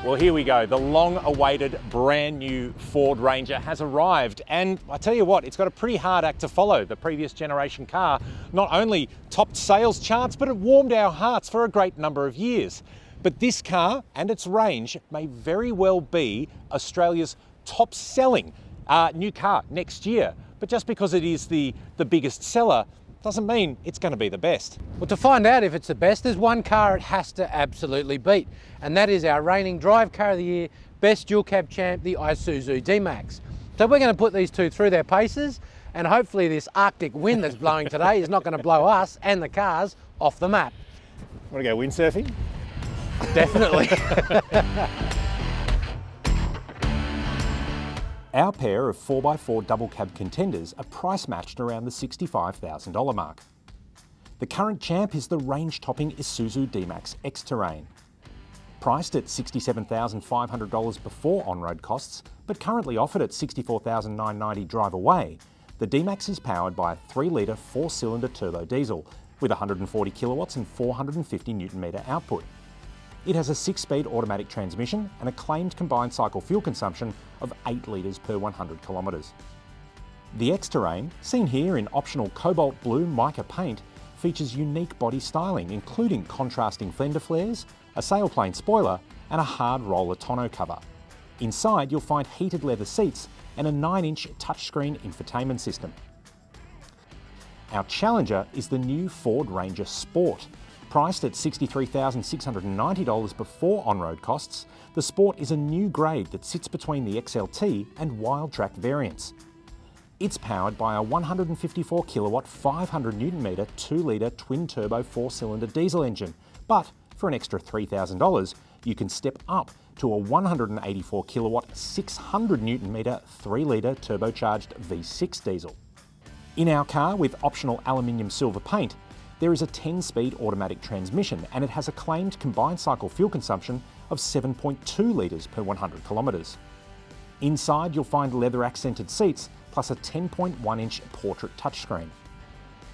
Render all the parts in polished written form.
Well, here we go. The long-awaited brand new Ford Ranger has arrived, and I tell you what, it's got a pretty hard act to follow. The previous generation car not only topped sales charts, but it warmed our hearts for a great number of years. But this car and its range may very well be Australia's top-selling new car next year. But just because it is the biggest seller doesn't mean it's going to be the best. Well, to find out if it's the best, there's one car it has to absolutely beat, and that is our reigning Drive Car of the Year, Best Dual Cab Champ, the Isuzu D-Max. So we're going to put these two through their paces, and hopefully this Arctic wind that's blowing today is not going to blow us and the cars off the map. Want to go windsurfing? Definitely. Our pair of 4x4 double cab contenders are price matched around the $65,000 mark. The current champ is the range-topping Isuzu D-Max X-Terrain. Priced at $67,500 before on-road costs, but currently offered at $64,990 drive away, the D-Max is powered by a 3-litre 4-cylinder turbo diesel with 140 kilowatts and 450 Newton-metre output. It has a 6-speed automatic transmission and a claimed combined cycle fuel consumption of 8 litres per 100 kilometres. The X-Terrain, seen here in optional cobalt blue mica paint, features unique body styling including contrasting fender flares, a sailplane spoiler and a hard roller tonneau cover. Inside you'll find heated leather seats and a 9-inch touchscreen infotainment system. Our challenger is the new Ford Ranger Sport. Priced at $63,690 before on-road costs, the Sport is a new grade that sits between the XLT and Wildtrak variants. It's powered by a 154 kilowatt, 500 Newton-metre, 2-litre twin-turbo 4-cylinder diesel engine, but for an extra $3,000, you can step up to a 184 kilowatt, 600 Newton-metre, 3-litre turbocharged V6 diesel. In our car, with optional aluminium silver paint, there is a 10-speed automatic transmission and it has a claimed combined cycle fuel consumption of 7.2 litres per 100 kilometres. Inside you'll find leather accented seats plus a 10.1-inch portrait touchscreen.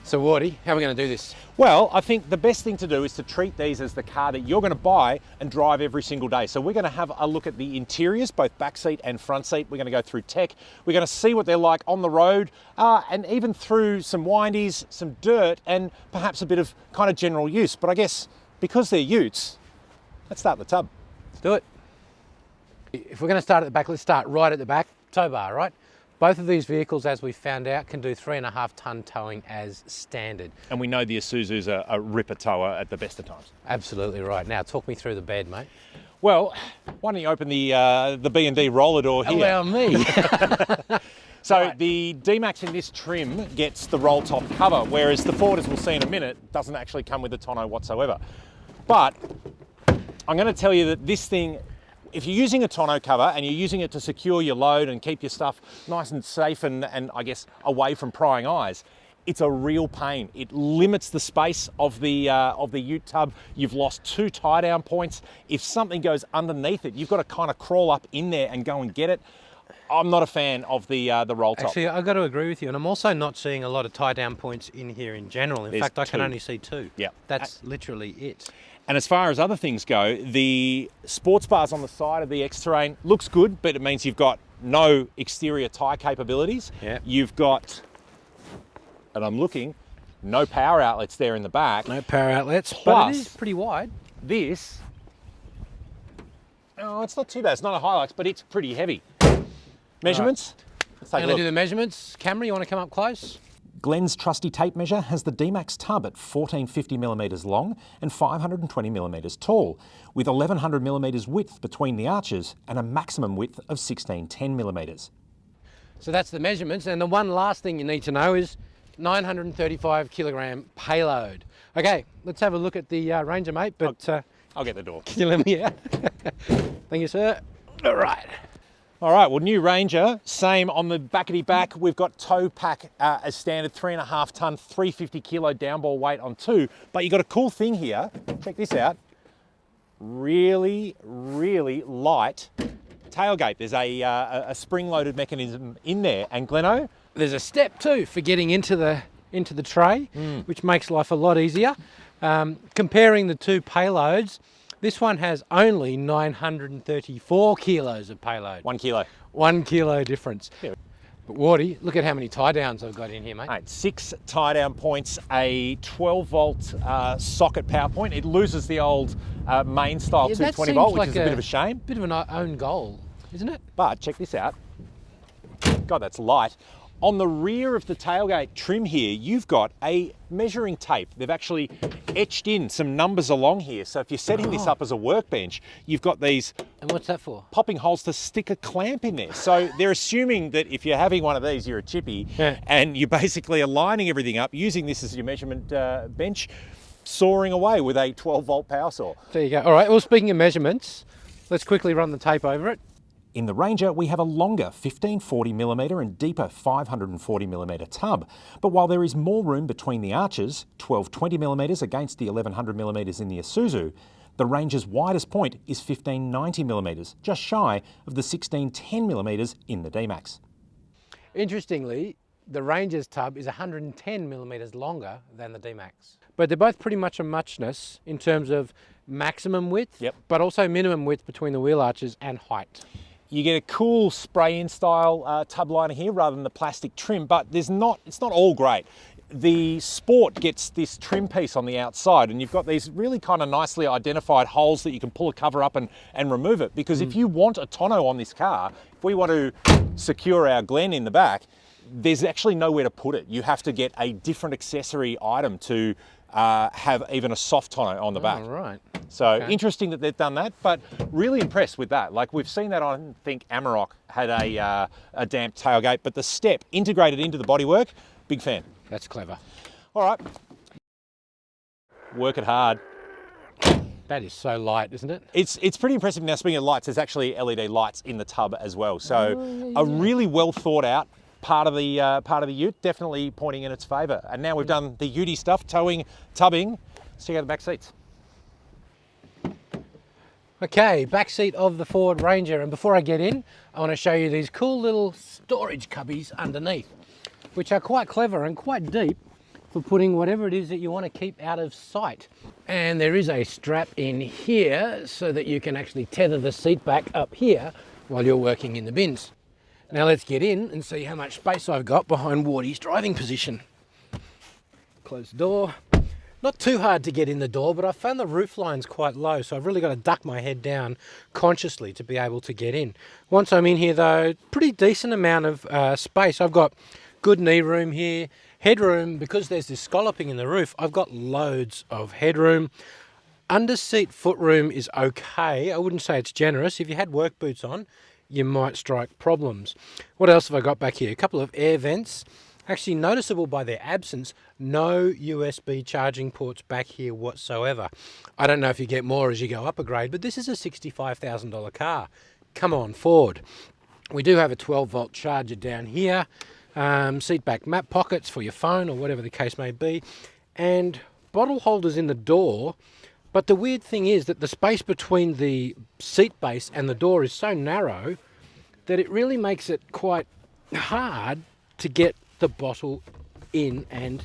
So Wardy, how are we going to do this? Well, I think the best thing to do is to treat these as the car that you're going to buy and drive every single day. So we're going to have a look at the interiors, both back seat and front seat. We're going to go through tech. We're going to see what they're like on the road and even through some windies, some dirt and perhaps a bit of kind of general use. But I guess because they're utes, let's start the tub. Let's do it. If we're going to start at the back, let's start right at the back. Tow bar, right? Both of these vehicles, as we found out, can do 3.5 tonne towing as standard. And we know the Isuzu's a ripper tower at the best of times. Absolutely right. Now, talk me through the bed, mate. Well, why don't you open the B&D roller door here? Allow me. So right. The D-Max in this trim gets the roll top cover, whereas the Ford, as we'll see in a minute, doesn't actually come with the tonneau whatsoever. But I'm going to tell you that this thing, if you're using a tonneau cover and you're using it to secure your load and keep your stuff nice and safe and I guess away from prying eyes, it's a real pain. It limits the space of the Ute Tub. You've lost 2 tie-down points. If something goes underneath it, you've got to kind of crawl up in there and go and get it. I'm not a fan of the roll top. Actually, I've got to agree with you, and I'm also not seeing a lot of tie-down points in here in general. In fact, I can only see 2. Yeah. That's literally it. And as far as other things go, the sports bars on the side of the X-Terrain looks good, but it means you've got no exterior tyre capabilities. Yeah. You've got, and I'm looking, no power outlets there in the back. No power outlets, Plus, but it is pretty wide. This, oh, it's not too bad. It's not a Hilux, but it's pretty heavy. Measurements? Right. Let's take a I'm look. going to do the measurements. Cameron, you want to come up close? Glenn's trusty tape measure has the D-Max tub at 1450mm long and 520mm tall, with 1100mm width between the arches and a maximum width of 1610mm. So that's the measurements, and the one last thing you need to know is 935 kilogram payload. Okay, let's have a look at the Ranger, mate, but I'll get the door. can you let me out? Thank you, sir. All right. All right, well, new Ranger, same on the backety back. We've got tow pack as standard, 3.5 tonne, 350 kilo downbore weight on 2. But you got a cool thing here. Check this out. Really, really light tailgate. There's a spring-loaded mechanism in there. And Gleno? There's a step too for getting into the tray, which makes life a lot easier. Comparing the two payloads, This one has only 934 kilos of payload. 1 kilo. 1 kilo difference. Yeah. But Wardy, look at how many tie downs I've got in here, mate. Right, 6 tie down points, a 12 volt socket power point. It loses the old main style 220 volt, which is a bit of a shame. Bit of an own goal, isn't it? But check this out. God, that's light. On the rear of the tailgate trim here, you've got a measuring tape. They've actually etched in some numbers along here. So if you're setting this up as a workbench, you've got these... And what's that for? Popping holes to stick a clamp in there. So they're assuming that if you're having one of these, you're a chippy, and you're basically aligning everything up, using this as your measurement bench, sawing away with a 12 volt power saw. There you go. All right, well, speaking of measurements, let's quickly run the tape over it. In the Ranger, we have a longer 1540mm and deeper 540mm tub. But while there is more room between the arches, 1220mm against the 1100mm in the Isuzu, the Ranger's widest point is 1590mm, just shy of the 1610mm in the D-Max. Interestingly, the Ranger's tub is 110mm longer than the D-Max. But they're both pretty much a muchness in terms of maximum width, but also minimum width between the wheel arches and height. You get a cool spray-in style tub liner here rather than the plastic trim, but it's not all great. The Sport gets this trim piece on the outside, and you've got these really kind of nicely identified holes that you can pull a cover up and remove it. Because if you want a tonneau on this car, if we want to secure our Glen in the back, there's actually nowhere to put it. You have to get a different accessory item to have even a soft tonneau on the back. Right. So interesting that they've done that, but really impressed with that. Like, we've seen that on, I think Amarok had a damp tailgate, but the step integrated into the bodywork, big fan. That's clever. All right, work it hard. That is so light, isn't it? It's pretty impressive. Now, speaking of lights, there's actually LED lights in the tub as well. So a really well thought out part of the Ute, definitely pointing in its favour. And now we've done the Ute stuff, towing, tubbing. Let's check out the back seats. Okay, back seat of the Ford Ranger, and before I get in, I want to show you these cool little storage cubbies underneath, which are quite clever and quite deep for putting whatever it is that you want to keep out of sight. And there is a strap in here so that you can actually tether the seat back up here while you're working in the bins. Now let's get in and see how much space I've got behind Wardy's driving position. Close the door. Not too hard to get in the door, but I found the roof line's quite low, so I've really got to duck my head down consciously to be able to get in. Once I'm in here though, pretty decent amount of space. I've got good knee room here. Headroom, because there's this scalloping in the roof, I've got loads of headroom. Under seat footroom is okay. I wouldn't say it's generous. If you had work boots on, you might strike problems. What else have I got back here? A couple of air vents. Actually noticeable by their absence, no USB charging ports back here whatsoever. I don't know if you get more as you go up a grade, but this is a $65,000 car. Come on, Ford. We do have a 12 volt charger down here, seat back map pockets for your phone or whatever the case may be, and bottle holders in the door. But the weird thing is that the space between the seat base and the door is so narrow that it really makes it quite hard to get the bottle in and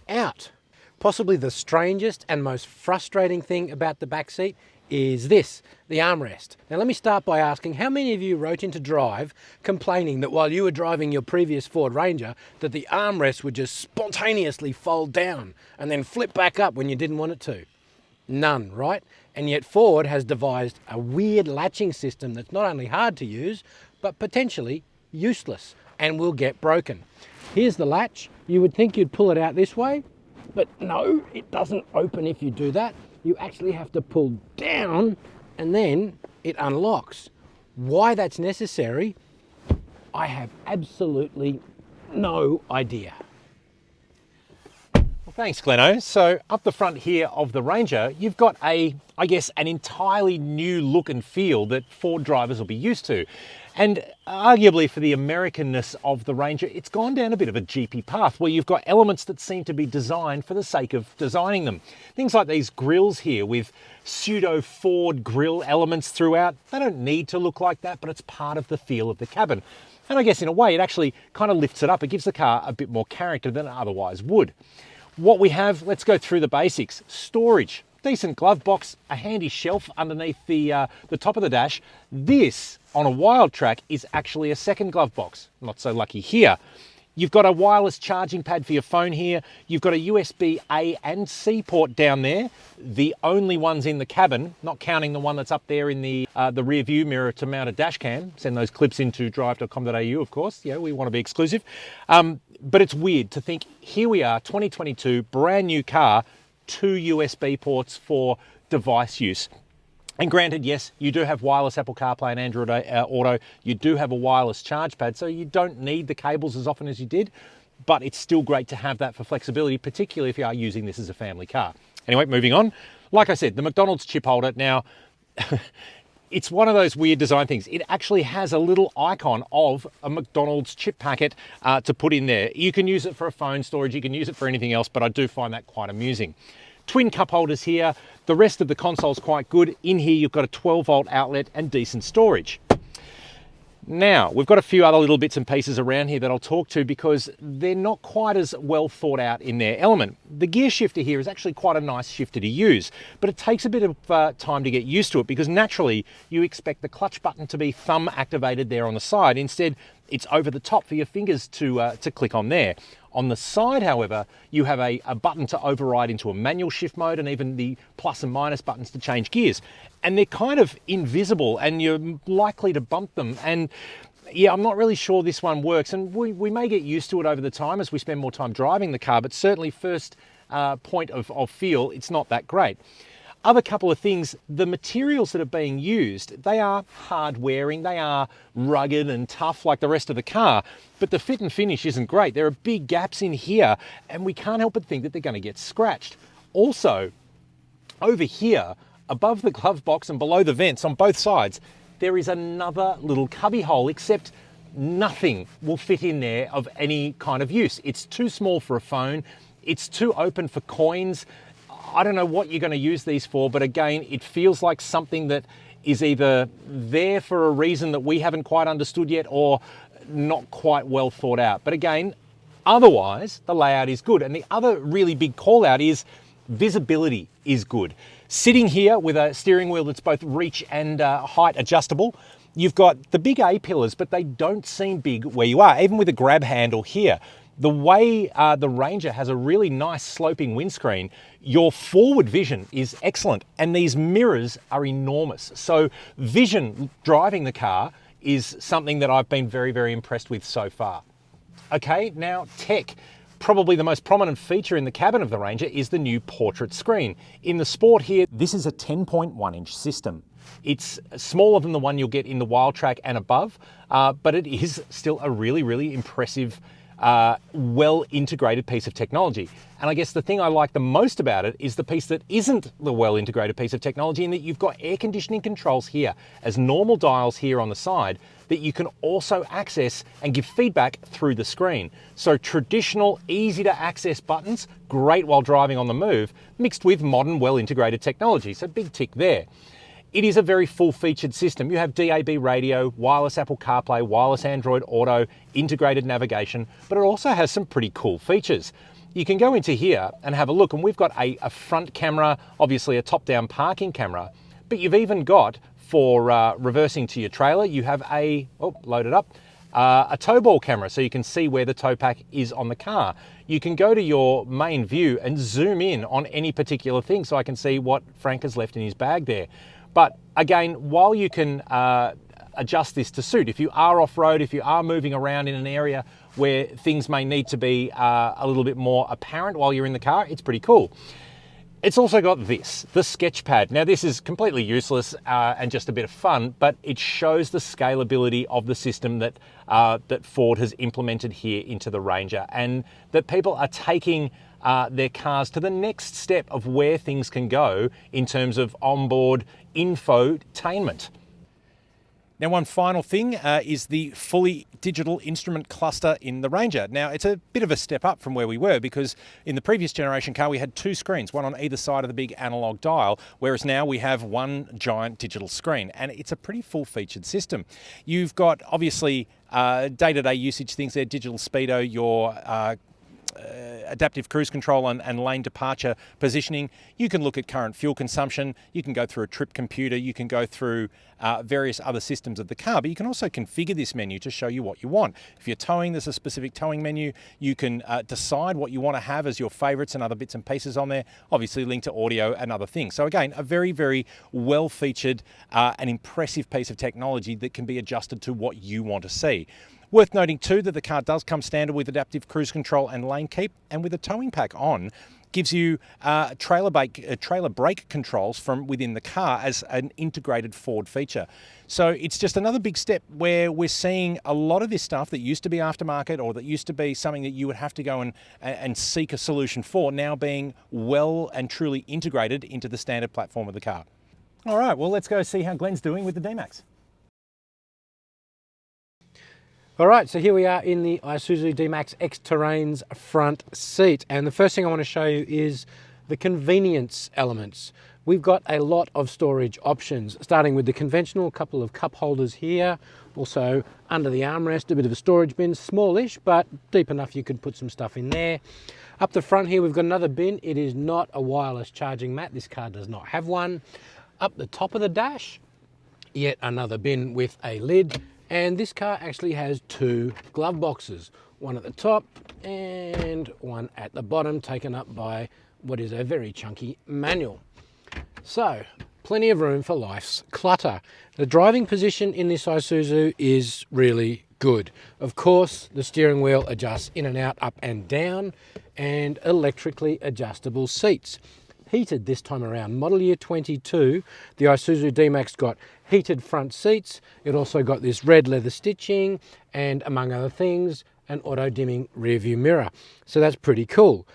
out. Possibly the strangest and most frustrating thing about the back seat is this, the armrest. Now let me start by asking, how many of you wrote into Drive complaining that while you were driving your previous Ford Ranger that the armrest would just spontaneously fold down and then flip back up when you didn't want it to? None, right? And yet Ford has devised a weird latching system that's not only hard to use, but potentially useless and will get broken. Here's the latch. You would think you'd pull it out this way, but no, it doesn't open if you do that. You actually have to pull down and then it unlocks. Why that's necessary, I have absolutely no idea. Well, thanks, Gleno. So up the front here of the Ranger, you've got an entirely new look and feel that Ford drivers will be used to. And arguably for the Americanness of the Ranger, it's gone down a bit of a Jeepy path where you've got elements that seem to be designed for the sake of designing them. Things like these grills here with pseudo Ford grill elements throughout. They don't need to look like that, but it's part of the feel of the cabin. And I guess in a way, it actually kind of lifts it up. It gives the car a bit more character than it otherwise would. What we have, let's go through the basics. Storage. decent glove box, a handy shelf underneath the top of the dash. This, on a wild track, is actually a second glove box. Not so lucky here. You've got a wireless charging pad for your phone here. You've got a USB A and C port down there. The only ones in the cabin, not counting the one that's up there in the rear view mirror to mount a dash cam. Send those clips into Drive.com.au, of course. Yeah, we want to be exclusive. But it's weird to think, here we are, 2022, brand new car, 2 USB ports for device use. And granted, yes, you do have wireless Apple CarPlay and Android Auto. You do have a wireless charge pad, so you don't need the cables as often as you did, but it's still great to have that for flexibility, particularly if you are using this as a family car. Anyway, moving on. Like I said, the McDonald's chip holder. Now, it's one of those weird design things. It actually has a little icon of a McDonald's chip packet to put in there. You can use it for a phone storage, you can use it for anything else, but I do find that quite amusing. Twin cup holders here. The rest of the console's quite good. In here, you've got a 12-volt outlet and decent storage. Now, we've got a few other little bits and pieces around here that I'll talk to because they're not quite as well thought out in their element. The gear shifter here is actually quite a nice shifter to use, but it takes a bit of time to get used to it because naturally you expect the clutch button to be thumb activated there on the side. Instead, it's over the top for your fingers to click on there. On the side, however, you have a button to override into a manual shift mode and even the plus and minus buttons to change gears. And they're kind of invisible and you're likely to bump them. And yeah, I'm not really sure this one works. And we may get used to it over the time as we spend more time driving the car, but certainly first point of feel, it's not that great. Other couple of things, the materials that are being used, they are hard wearing, they are rugged and tough like the rest of the car, but the fit and finish isn't great. There are big gaps in here and we can't help but think that they're going to get scratched. Also, over here, above the glove box and below the vents on both sides, there is another little cubby hole, except nothing will fit in there of any kind of use. It's too small for a phone, it's too open for coins. I don't know what you're going to use these for, but again, it feels like something that is either there for a reason that we haven't quite understood yet or not quite well thought out. But again, otherwise, the layout is good. And the other really big call out is visibility is good. Sitting here with a steering wheel that's both reach and height adjustable, you've got the big A-pillars, but they don't seem big where you are, even with a grab handle here. The way the Ranger has a really nice sloping windscreen, your forward vision is excellent and these mirrors are enormous. So vision driving the car is something that I've been very, very impressed with so far. Okay, now tech. Probably the most prominent feature in the cabin of the Ranger is the new portrait screen. In the Sport here, this is a 10.1-inch system. It's smaller than the one you'll get in the Wild Track and above, but it is still a really, really impressive well-integrated piece of technology. And I guess the thing I like the most about it is the piece that isn't the well-integrated piece of technology, in that you've got air conditioning controls here as normal dials here on the side that you can also access and give feedback through the screen. So traditional, easy to access buttons, great while driving on the move, mixed with modern, well-integrated technology. So big tick there. It is a very full-featured system. You have DAB radio, wireless Apple CarPlay, wireless Android Auto, integrated navigation, but it also has some pretty cool features. You can go into here and have a look, and we've got a front camera, obviously a top-down parking camera, but you've even got, for reversing to your trailer, you have a tow ball camera, so you can see where the tow pack is on the car. You can go to your main view and zoom in on any particular thing, so I can see what Frank has left in his bag there. But again, while you can adjust this to suit, if you are off-road, if you are moving around in an area where things may need to be a little bit more apparent while you're in the car, it's pretty cool. It's also got this, the sketch pad. Now this is completely useless and just a bit of fun, but it shows the scalability of the system that Ford has implemented here into the Ranger, and that people are taking their cars to the next step of where things can go in terms of onboard infotainment. Now, one final thing is the fully digital instrument cluster in the Ranger. Now, it's a bit of a step up from where we were, because in the previous generation car, we had two screens, one on either side of the big analog dial, whereas now we have one giant digital screen, and it's a pretty full-featured system. You've got, obviously, day-to-day usage things there, digital speedo, your adaptive cruise control and lane departure positioning. You can look at current fuel consumption, you can go through a trip computer, you can go through various other systems of the car, but you can also configure this menu to show you what you want. If you're towing, there's a specific towing menu. You can decide what you want to have as your favorites and other bits and pieces on there, obviously linked to audio and other things. So again, a very, very well featured and impressive piece of technology that can be adjusted to what you want to see. Worth noting too that the car does come standard with adaptive cruise control and lane keep, and with a towing pack on, gives you trailer brake controls from within the car as an integrated forward feature. So it's just another big step where we're seeing a lot of this stuff that used to be aftermarket or that used to be something that you would have to go and seek a solution for, now being well and truly integrated into the standard platform of the car. All right, well, let's go see how Glenn's doing with the D-Max. All right, so here we are in the Isuzu D-Max X-Terrain's front seat. And the first thing I want to show you is the convenience elements. We've got a lot of storage options, starting with the conventional couple of cup holders here. Also under the armrest, a bit of a storage bin, smallish, but deep enough you could put some stuff in there. Up the front here, we've got another bin. It is not a wireless charging mat. This car does not have one. Up the top of the dash, yet another bin with a lid. And this car actually has two glove boxes, one at the top and one at the bottom, taken up by what is a very chunky manual. So, plenty of room for life's clutter. The driving position in this Isuzu is really good. Of course, the steering wheel adjusts in and out, up and down, and electrically adjustable seats. Heated this time around. Model year 22, the Isuzu D-Max got heated front seats. It also got this red leather stitching and, among other things, an auto-dimming rear view mirror. So that's pretty cool.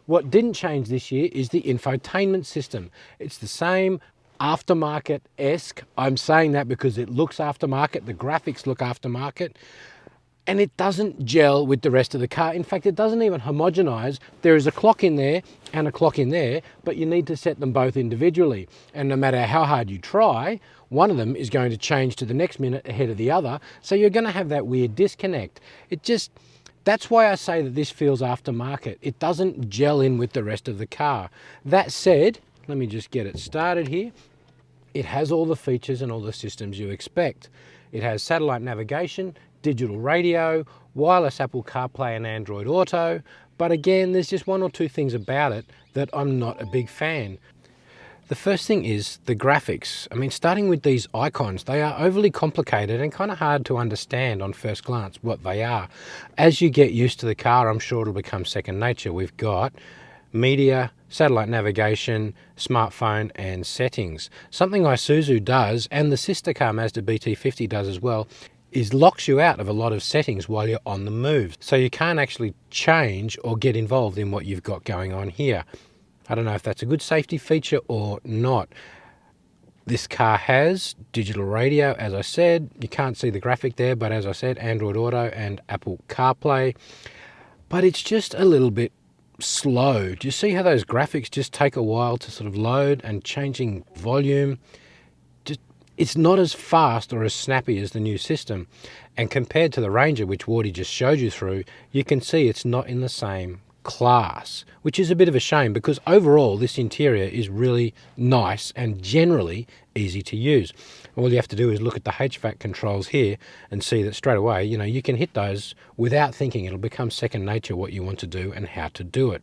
What didn't change this year is the infotainment system. It's the same aftermarket-esque. I'm saying that because it looks aftermarket, the graphics look aftermarket, and it doesn't gel with the rest of the car. In fact, it doesn't even homogenize. There is a clock in there and a clock in there, but you need to set them both individually. And no matter how hard you try, one of them is going to change to the next minute ahead of the other. So you're going to have that weird disconnect. That's why I say that this feels aftermarket. It doesn't gel in with the rest of the car. That said, let me just get it started here. It has all the features and all the systems you expect. It has satellite navigation, digital radio, wireless Apple CarPlay and Android Auto, but again, there's just one or two things about it that I'm not a big fan. The first thing is the graphics. I mean, starting with these icons, they are overly complicated and kind of hard to understand on first glance what they are. As you get used to the car, I'm sure it'll become second nature. We've got media, satellite navigation, smartphone and settings. Something Isuzu does, and the sister car Mazda BT50 does as well, is locks you out of a lot of settings while you're on the move. So you can't actually change or get involved in what you've got going on here. I don't know if that's a good safety feature or not. This car has digital radio, as I said. You can't see the graphic there, but as I said, Android Auto and Apple CarPlay. But it's just a little bit slow. Do you see how those graphics just take a while to sort of load, and changing volume? It's not as fast or as snappy as the new system. And compared to the Ranger, which Wardy just showed you through, you can see it's not in the same class, which is a bit of a shame because overall this interior is really nice and generally easy to use. All you have to do is look at the HVAC controls here and see that straight away, you can hit those without thinking. It'll become second nature what you want to do and how to do it.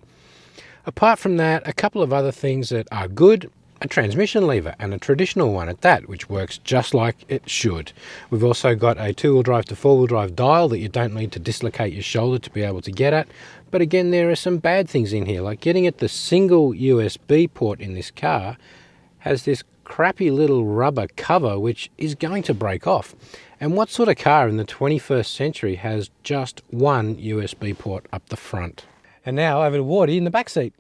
Apart from that, a couple of other things that are good. A transmission lever, and a traditional one at that, which works just like it should. We've also got a two-wheel drive to four-wheel drive dial that you don't need to dislocate your shoulder to be able to get at. But again, there are some bad things in here, like getting at the single USB port in this car has this crappy little rubber cover which is going to break off. And what sort of car in the 21st century has just one USB port up the front? And now over to Wardy in the back seat.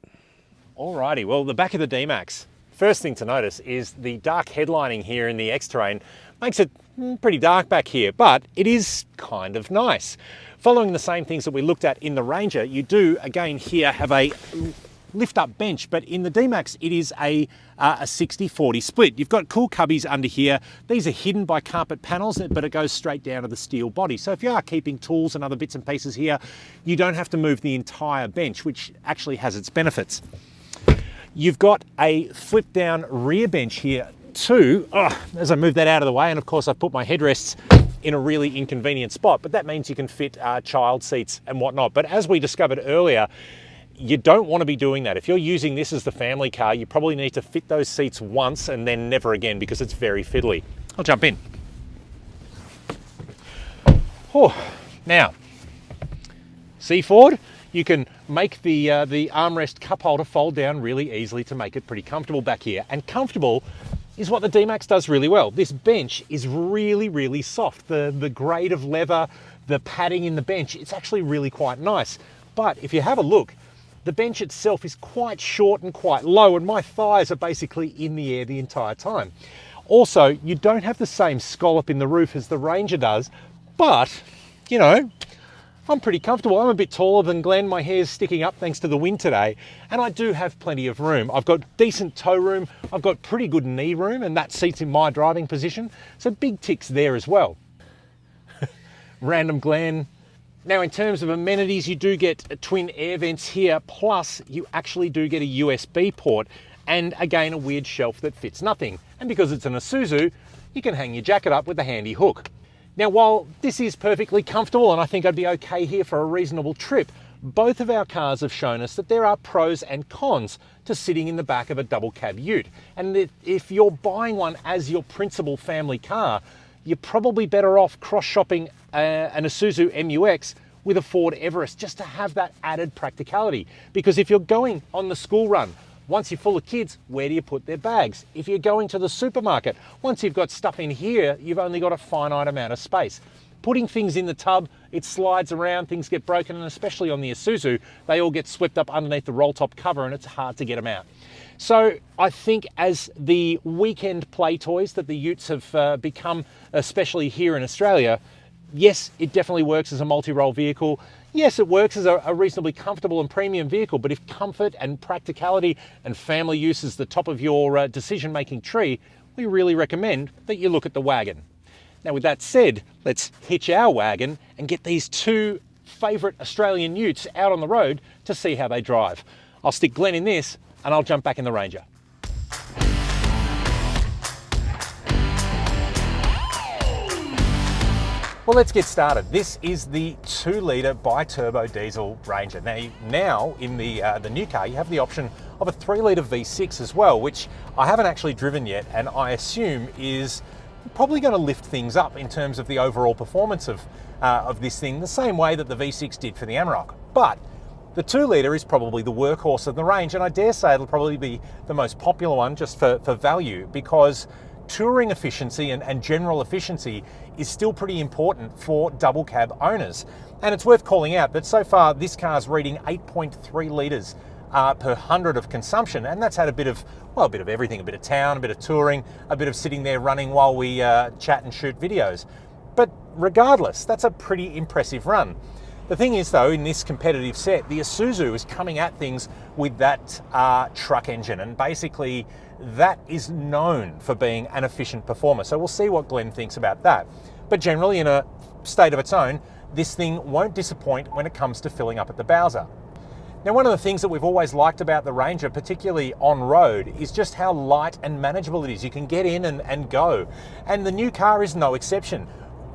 Alrighty, well, the back of the D-Max. First thing to notice is the dark headlining here in the X-Terrain makes it pretty dark back here, but it is kind of nice. Following the same things that we looked at in the Ranger, you do again here have a lift-up bench, but in the D-Max it is a 60-40 split. You've got cool cubbies under here. These are hidden by carpet panels, but it goes straight down to the steel body. So if you are keeping tools and other bits and pieces here, you don't have to move the entire bench, which actually has its benefits. You've got a flip-down rear bench here too. As I move that out of the way, and of course I've put my headrests in a really inconvenient spot, but that means you can fit child seats and whatnot. But as we discovered earlier, you don't want to be doing that. If you're using this as the family car, you probably need to fit those seats once and then never again, because it's very fiddly. I'll jump in. Now, see Ford? You can make the armrest cup holder fold down really easily to make it pretty comfortable back here. And comfortable is what the D-Max does really well. This bench is really, really soft. The grade of leather, the padding in the bench, it's actually really quite nice. But if you have a look, the bench itself is quite short and quite low, and my thighs are basically in the air the entire time. Also, you don't have the same scallop in the roof as the Ranger does, but, you know, I'm pretty comfortable. I'm a bit taller than Glenn. My hair's sticking up thanks to the wind today, and I do have plenty of room. I've got decent toe room. I've got pretty good knee room, and that seat's in my driving position. So big ticks there as well. Random Glenn. Now, in terms of amenities, you do get twin air vents here, plus you actually do get a USB port, and again, a weird shelf that fits nothing. And because it's an Isuzu, you can hang your jacket up with a handy hook. Now, while this is perfectly comfortable and I think I'd be okay here for a reasonable trip, both of our cars have shown us that there are pros and cons to sitting in the back of a double cab ute. And if you're buying one as your principal family car, you're probably better off cross-shopping an Isuzu MUX with a Ford Everest just to have that added practicality. Because if you're going on the school run, once you're full of kids, where do you put their bags? If you're going to the supermarket, once you've got stuff in here, you've only got a finite amount of space. Putting things in the tub, it slides around, things get broken, and especially on the Isuzu, they all get swept up underneath the roll top cover and it's hard to get them out. So I think as the weekend play toys that the utes have become, especially here in Australia, yes, it definitely works as a multi-role vehicle. Yes, it works as a reasonably comfortable and premium vehicle, but if comfort and practicality and family use is the top of your decision-making tree, we really recommend that you look at the wagon. Now, with that said, let's hitch our wagon and get these two favourite Australian utes out on the road to see how they drive. I'll stick Glenn in this and I'll jump back in the Ranger. Well, let's get started. This is the 2-litre bi-turbo diesel Ranger. Now in the new car, you have the option of a 3-litre V6 as well, which I haven't actually driven yet, and I assume is probably going to lift things up in terms of the overall performance of this thing, the same way that the V6 did for the Amarok. But the 2-litre is probably the workhorse of the range, and I dare say it'll probably be the most popular one just for value, because touring efficiency and general efficiency is still pretty important for double cab owners. And it's worth calling out that so far this car's reading 8.3 litres per 100 of consumption, and that's had a bit of everything, a bit of town, a bit of touring, a bit of sitting there running while we chat and shoot videos. But regardless, that's a pretty impressive run. The thing is though, in this competitive set, the Isuzu is coming at things with that truck engine, and basically that is known for being an efficient performer. So we'll see what Glenn thinks about that. But generally, in a state of its own, this thing won't disappoint when it comes to filling up at the Bowser. Now, one of the things that we've always liked about the Ranger, particularly on road, is just how light and manageable it is. You can get in and go. And the new car is no exception.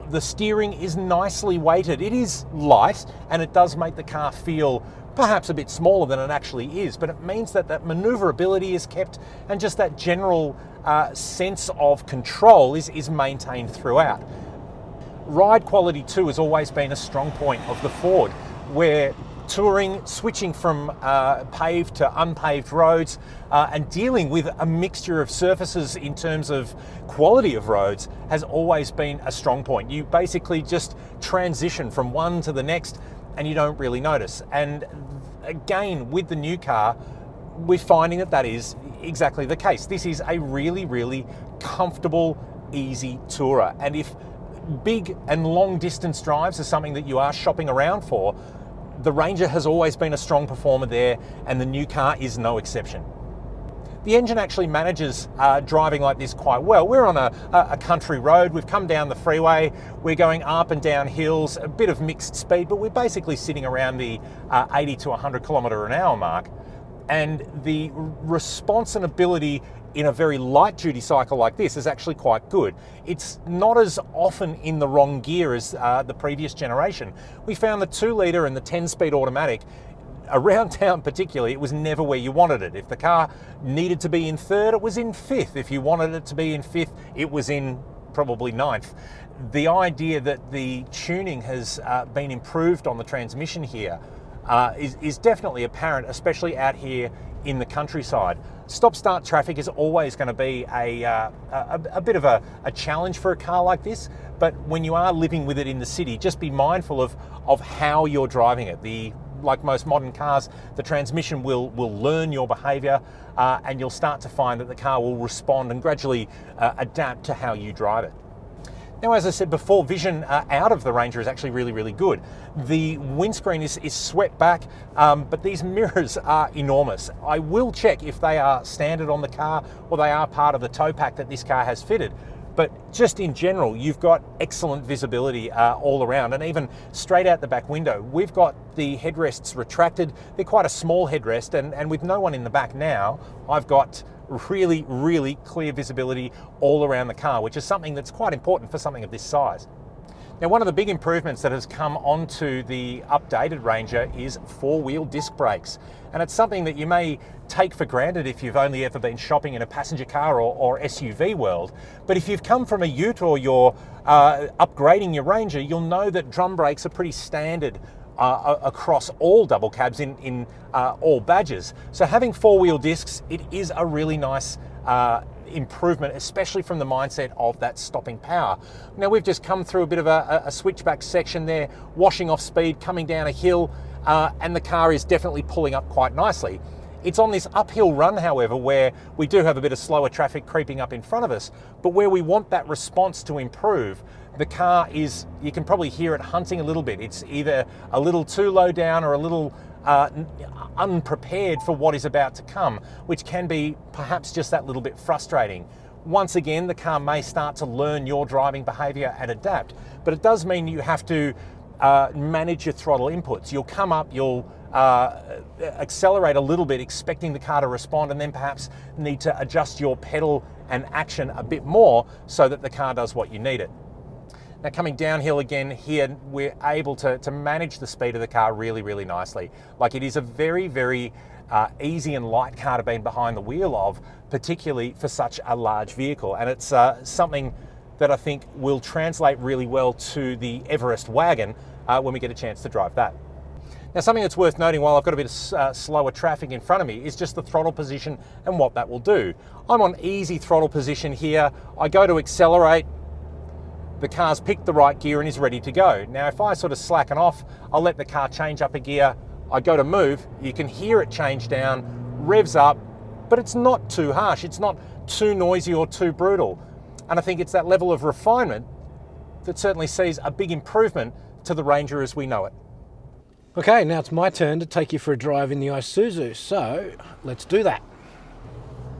The steering is nicely weighted. It is light, and it does make the car feel perhaps a bit smaller than it actually is, but it means that that maneuverability is kept, and just that general sense of control is maintained throughout. Ride quality too has always been a strong point of the Ford, where touring, switching from paved to unpaved roads, and dealing with a mixture of surfaces in terms of quality of roads has always been a strong point. You basically just transition from one to the next and you don't really notice. And again, with the new car, we're finding that is exactly the case. This is a really, really comfortable, easy tourer. And if big and long distance drives are something that you are shopping around for, The Ranger has always been a strong performer there, and the new car is no exception. The engine actually manages driving like this quite well. We're on a country road, we've come down the freeway, we're going up and down hills, a bit of mixed speed, but we're basically sitting around the 80 to 100 kilometre an hour mark. And the response and ability in a very light duty cycle like this is actually quite good. It's not as often in the wrong gear as the previous generation. We found the 2 litre and the 10-speed automatic around town particularly, it was never where you wanted it. If the car needed to be in 3rd, it was in 5th. If you wanted it to be in 5th, it was in probably 9th. The idea that the tuning has been improved on the transmission here is definitely apparent, especially out here in the countryside. Stop-start traffic is always going to be a bit of a challenge for a car like this, but when you are living with it in the city, just be mindful of how you're driving it. Like most modern cars, the transmission will learn your behaviour, and you'll start to find that the car will respond and gradually adapt to how you drive it. Now, as I said before, vision out of the Ranger is actually really, really good. The windscreen is swept back, but these mirrors are enormous. I will check if they are standard on the car or they are part of the tow pack that this car has fitted. But just in general, you've got excellent visibility all around, and even straight out the back window. We've got the headrests retracted. They're quite a small headrest, and with no one in the back now, I've got really, really clear visibility all around the car, which is something that's quite important for something of this size. Now, one of the big improvements that has come onto the updated Ranger is 4-wheel disc brakes. And it's something that you may take for granted if you've only ever been shopping in a passenger car or SUV world. But if you've come from a Ute or you're upgrading your Ranger, you'll know that drum brakes are pretty standard across all double cabs in all badges. So having 4-wheel discs, it is a really nice improvement, especially from the mindset of that stopping power. Now, we've just come through a bit of a switchback section there, washing off speed, coming down a hill, and the car is definitely pulling up quite nicely. It's on this uphill run, however, where we do have a bit of slower traffic creeping up in front of us, but where we want that response to improve, the car is, you can probably hear it hunting a little bit. It's either a little too low down or a little unprepared for what is about to come, which can be perhaps just that little bit frustrating. Once again, the car may start to learn your driving behaviour and adapt, but it does mean you have to manage your throttle inputs. You'll come up, you'll accelerate a little bit, expecting the car to respond, and then perhaps need to adjust your pedal and action a bit more so that the car does what you need it. Now, coming downhill again here, we're able to manage the speed of the car really, really nicely. Like, it is a very, very easy and light car to be behind the wheel of, particularly for such a large vehicle. And it's something that I think will translate really well to the Everest wagon when we get a chance to drive that. Now, something that's worth noting while I've got a bit of slower traffic in front of me is just the throttle position and what that will do. I'm on easy throttle position here. I go to accelerate, the car's picked the right gear and is ready to go. Now, if I sort of slacken off, I'll let the car change up a gear. I go to move, you can hear it change down, revs up, but it's not too harsh. It's not too noisy or too brutal. And I think it's that level of refinement that certainly sees a big improvement to the Ranger as we know it. Okay, now it's my turn to take you for a drive in the Isuzu, so let's do that.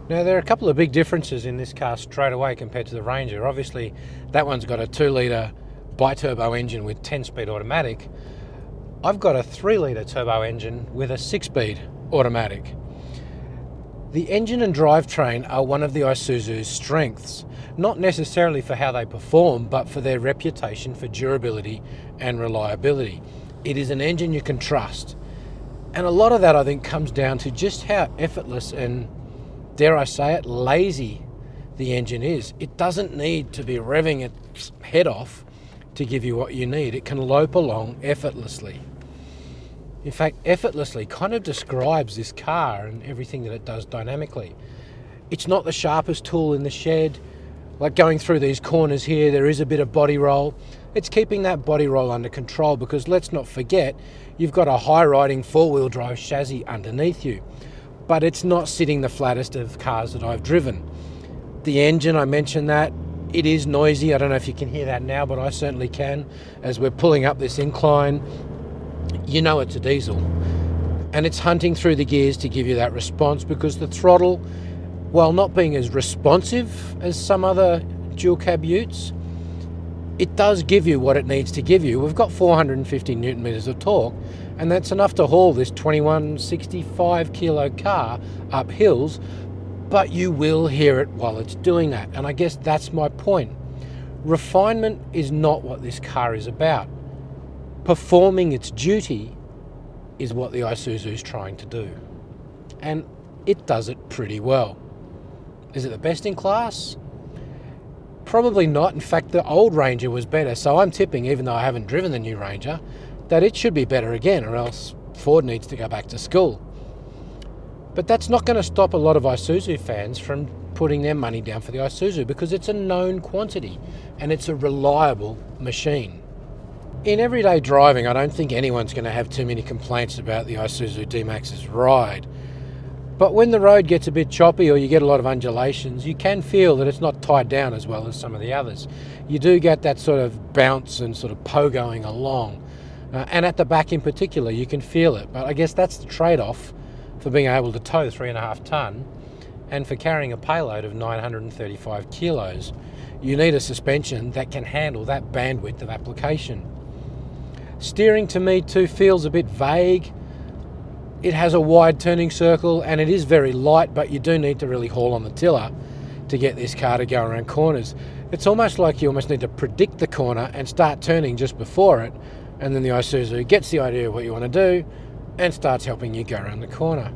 Now, there are a couple of big differences in this car straight away compared to the Ranger. Obviously, that one's got a 2-litre bi-turbo engine with 10-speed automatic. I've got a 3-litre turbo engine with a 6-speed automatic. The engine and drivetrain are one of the Isuzu's strengths, not necessarily for how they perform, but for their reputation for durability and reliability. It is an engine you can trust. And a lot of that, I think, comes down to just how effortless and, dare I say it, lazy the engine is. It doesn't need to be revving its head off to give you what you need. It can lope along effortlessly. In fact, effortlessly kind of describes this car and everything that it does dynamically. It's not the sharpest tool in the shed. Like going through these corners here, there is a bit of body roll. It's keeping that body roll under control because let's not forget, you've got a high-riding 4-wheel drive chassis underneath you. But it's not sitting the flattest of cars that I've driven. The engine, I mentioned that, it is noisy. I don't know if you can hear that now, but I certainly can as we're pulling up this incline. you know it's a diesel. And it's hunting through the gears to give you that response, because the throttle, while not being as responsive as some other dual cab utes, it does give you what it needs to give you. We've got 450 newton meters of torque, and that's enough to haul this 2165 kilo car up hills, but you will hear it while it's doing that. And I guess that's my point. Refinement is not what this car is about. Performing its duty is what the Isuzu is trying to do. And it does it pretty well. Is it the best in class? Probably not. In fact, the old Ranger was better. So I'm tipping, even though I haven't driven the new Ranger, that it should be better again, or else Ford needs to go back to school. But that's not going to stop a lot of Isuzu fans from putting their money down for the Isuzu, because it's a known quantity and it's a reliable machine. In everyday driving, I don't think anyone's going to have too many complaints about the Isuzu D-Max's ride. But when the road gets a bit choppy or you get a lot of undulations, you can feel that it's not tied down as well as some of the others. You do get that sort of bounce and sort of pogoing along. And at the back in particular, you can feel it. But I guess that's the trade-off for being able to tow 3.5 tonne and for carrying a payload of 935 kilos. You need a suspension that can handle that bandwidth of application. Steering to me too feels a bit vague. It has a wide turning circle and it is very light, but you do need to really haul on the tiller to get this car to go around corners. It's almost like you almost need to predict the corner and start turning just before it, and then the Isuzu gets the idea of what you want to do and starts helping you go around the corner.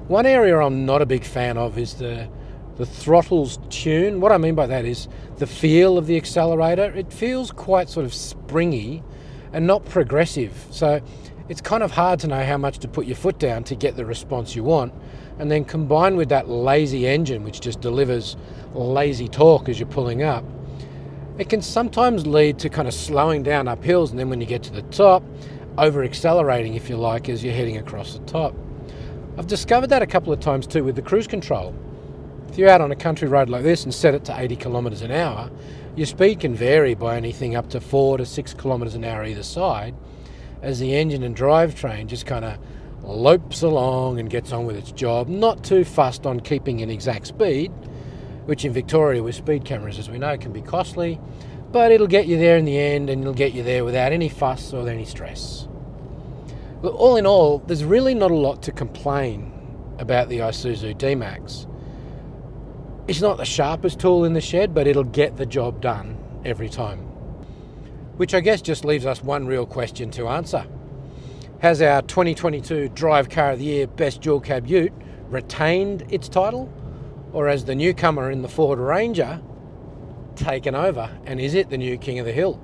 One area I'm not a big fan of is the throttle's tune. What I mean by that is the feel of the accelerator. It feels quite sort of springy and not progressive. So it's kind of hard to know how much to put your foot down to get the response you want. And then combined with that lazy engine, which just delivers lazy torque as you're pulling up, it can sometimes lead to kind of slowing down up hills, and then when you get to the top, over accelerating, if you like, as you're heading across the top. I've discovered that a couple of times too with the cruise control. If you're out on a country road like this and set it to 80 kilometres an hour, your speed can vary by anything up to 4 to 6 kilometres an hour either side, as the engine and drivetrain just kind of lopes along and gets on with its job, not too fussed on keeping an exact speed, which in Victoria with speed cameras, as we know, can be costly, but it'll get you there in the end, and it'll get you there without any fuss or any stress. But all in all, there's really not a lot to complain about the Isuzu D-Max. It's not the sharpest tool in the shed, but it'll get the job done every time. Which I guess just leaves us one real question to answer. Has our 2022 Drive Car of the Year Best Dual Cab Ute retained its title? Or has the newcomer in the Ford Ranger taken over, and is it the new King of the Hill?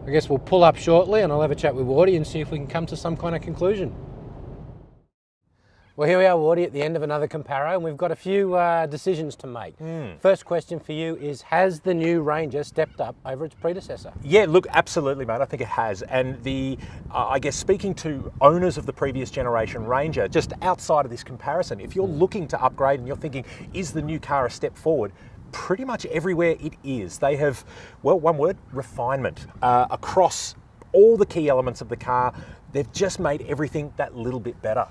I guess we'll pull up shortly and I'll have a chat with Wardy and see if we can come to some kind of conclusion. Well, here we are, Wardy, at the end of another comparo, and we've got a few decisions to make. First question for you is, has the new Ranger stepped up over its predecessor? Yeah, look, absolutely, mate. I think it has. And I guess speaking to owners of the previous generation Ranger, just outside of this comparison, if you're looking to upgrade and you're thinking, is the new car a step forward? Pretty much everywhere it is. They have, well, one word, refinement. Across all the key elements of the car, they've just made everything that little bit better.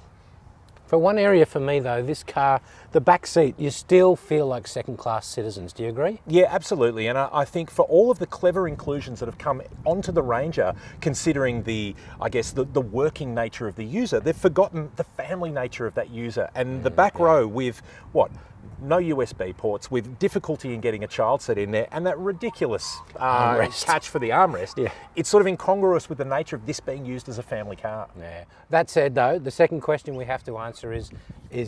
For one area for me though, this car, the back seat, you still feel like second-class citizens. Do you agree? Yeah, absolutely. And I think for all of the clever inclusions that have come onto the Ranger, considering the working nature of the user, they've forgotten the family nature of that user. And the back row with, no USB ports, with difficulty in getting a child seat in there, and that ridiculous catch for the armrest. Yeah. It's sort of incongruous with the nature of this being used as a family car. Yeah. That said though, the second question we have to answer is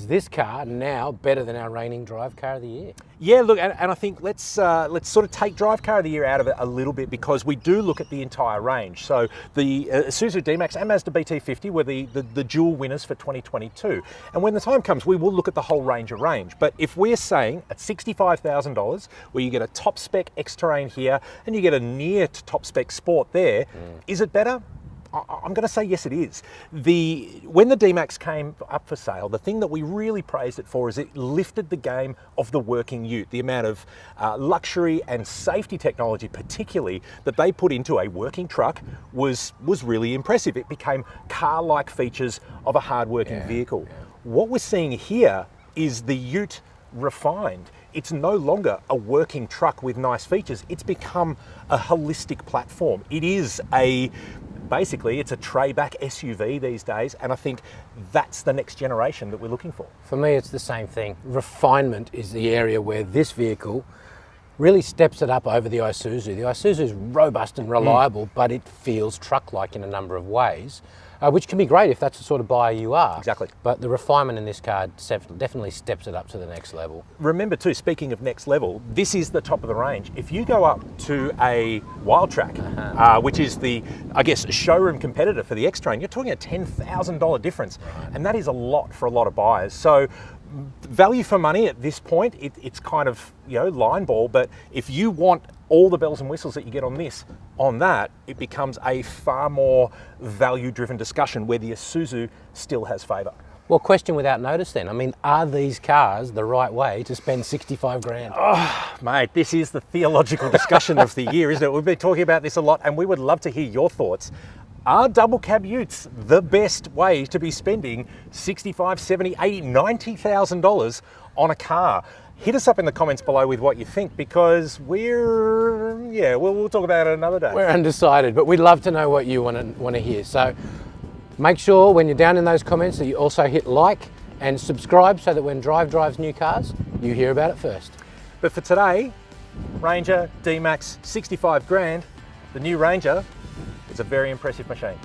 this car now better than our reigning Drive Car of the Year? Yeah, look, and I think let's sort of take Drive Car of the Year out of it a little bit, because we do look at the entire range. So the Isuzu D-Max and Mazda BT50 were the dual winners for 2022. And when the time comes, we will look at the whole Ranger range. But if we're saying at $65,000, where you get a top spec X-Terrain here and you get a near to top spec Sport there, is it better? I'm going to say yes, it is. When the D-Max came up for sale, the thing that we really praised it for is it lifted the game of the working ute. The amount of luxury and safety technology, particularly, that they put into a working truck was really impressive. It became car-like features of a hard-working vehicle. What we're seeing here is the ute refined. It's no longer a working truck with nice features. It's become a holistic platform. It is basically it's a tray-back SUV these days, and I think that's the next generation that we're looking for. For me, it's the same thing. Refinement is the area where this vehicle really steps it up over the Isuzu. The Isuzu is robust and reliable, but it feels truck-like in a number of ways, which can be great if that's the sort of buyer you are. Exactly. But the refinement in this car definitely steps it up to the next level. Remember too, speaking of next level, this is the top of the range. If you go up to a Wildtrak, which is the, I guess, showroom competitor for the X-Train, you're talking a $10,000 difference. Right. And that is a lot for a lot of buyers. So value for money at this point, it's kind of, line ball, but if you want all the bells and whistles that you get on that, it becomes a far more value-driven discussion where the Isuzu still has favour. Well, question without notice then. I mean, are these cars the right way to spend 65 grand? Oh, mate, this is the theological discussion of the year, isn't it? We've been talking about this a lot, and we would love to hear your thoughts. Are double cab utes the best way to be spending $65,000, $70,000, $80,000, $90,000 on a car? Hit us up in the comments below with what you think, because we'll talk about it another day. We're undecided, but we'd love to know what you want to hear. So make sure when you're down in those comments that you also hit like and subscribe so that when Drive drives new cars, you hear about it first. But for today, Ranger D-Max, 65 grand, the new Ranger, it's a very impressive machine.